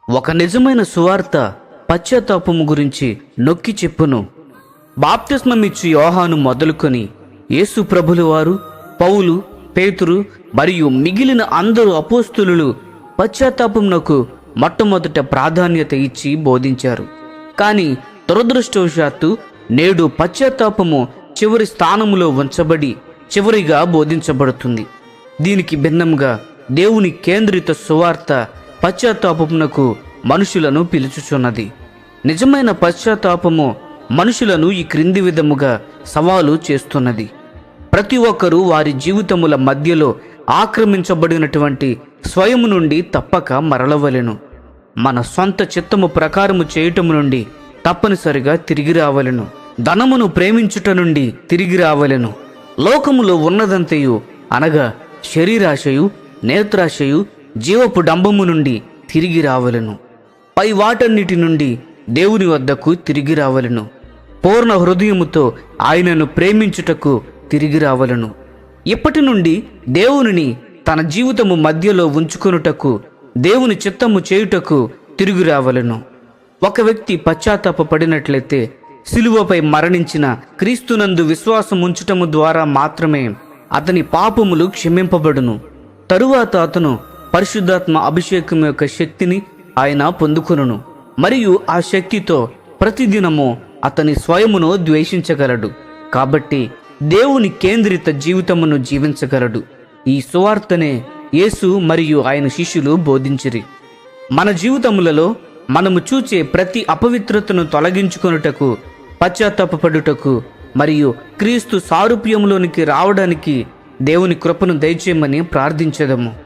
ఒక నిజమైన సువార్త పశ్చాత్తాపము గురించి నొక్కి చెప్పును. బాప్తిస్మమిచ్చు యోహాను మొదలుకొని యేసు ప్రభుల వారు, పౌలు, పేతురు మరియు మిగిలిన అందరూ అపోస్తులు పశ్చాత్తాపమునకు మొట్టమొదట ప్రాధాన్యత ఇచ్చి బోధించారు. కానీ దురదృష్టవశాత్తు నేడు పశ్చాత్తాపము చివరి స్థానములో ఉంచబడి చివరిగా బోధించబడుతుంది. దీనికి భిన్నంగా దేవుని కేంద్రిత సువార్త పశ్చాత్తాపమునకు మనుషులను పిలుచుచున్నది. నిజమైన పశ్చాత్తాపము మనుషులను ఈ క్రింది విధముగా సవాలు చేస్తున్నది. ప్రతి ఒక్కరూ వారి జీవితముల మధ్యలో ఆక్రమించబడినటువంటి స్వయము నుండి తప్పక మరలవలెను. మన సొంత చిత్తము ప్రకారము చేయటము నుండి తప్పనిసరిగా తిరిగి రావలెను. ధనమును ప్రేమించుట నుండి తిరిగి రావలెను. లోకములో ఉన్నదంతయు అనగా శరీరాశయు, నేత్రాశయు, జీవపు డంబము నుండి తిరిగి రావలెను. పై వాటన్నిటి నుండి దేవుని వద్దకు తిరిగి రావలెను. పూర్ణ హృదయముతో ఆయనను ప్రేమించుటకు తిరిగి రావలెను. ఇప్పటి నుండి దేవునిని తన జీవితము మధ్యలో ఉంచుకొనుటకు, దేవుని చిత్తము చేయుటకు తిరిగి రావలెను. ఒక వ్యక్తి పశ్చాత్తాపపడినట్లయితే సిలువపై మరణించిన క్రీస్తునందు విశ్వాసం ఉంచటము ద్వారా మాత్రమే అతని పాపములు క్షమింపబడును. తరువాత అతను పరిశుద్ధాత్మ అభిషేకం యొక్క శక్తిని ఆయన పొందుకొనును మరియు ఆ శక్తితో ప్రతిదినము అతని స్వయమును ద్వేషించగలడు. కాబట్టి దేవుని కేంద్రిత జీవితమును జీవించగలడు. ఈ సువార్తనే యేసు మరియు ఆయన శిష్యులు బోధించిరి. మన జీవితములలో మనము చూచే ప్రతి అపవిత్రతను తొలగించుకొనుటకు, పశ్చాత్తాపపడుటకు మరియు క్రీస్తు సారూప్యంలోనికి రావడానికి దేవుని కృపను దయచేయమని ప్రార్థించదము.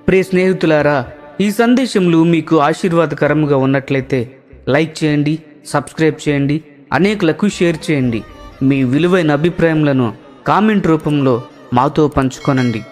ప్రియ స్నేహితులారా, ఈ సందేశములు మీకు ఆశీర్వాదకరంగా ఉన్నట్లయితే లైక్ చేయండి, సబ్స్క్రైబ్ చేయండి, అనేకులకు షేర్ చేయండి. మీ విలువైన అభిప్రాయములను కామెంట్ రూపంలో మాతో పంచుకొనండి.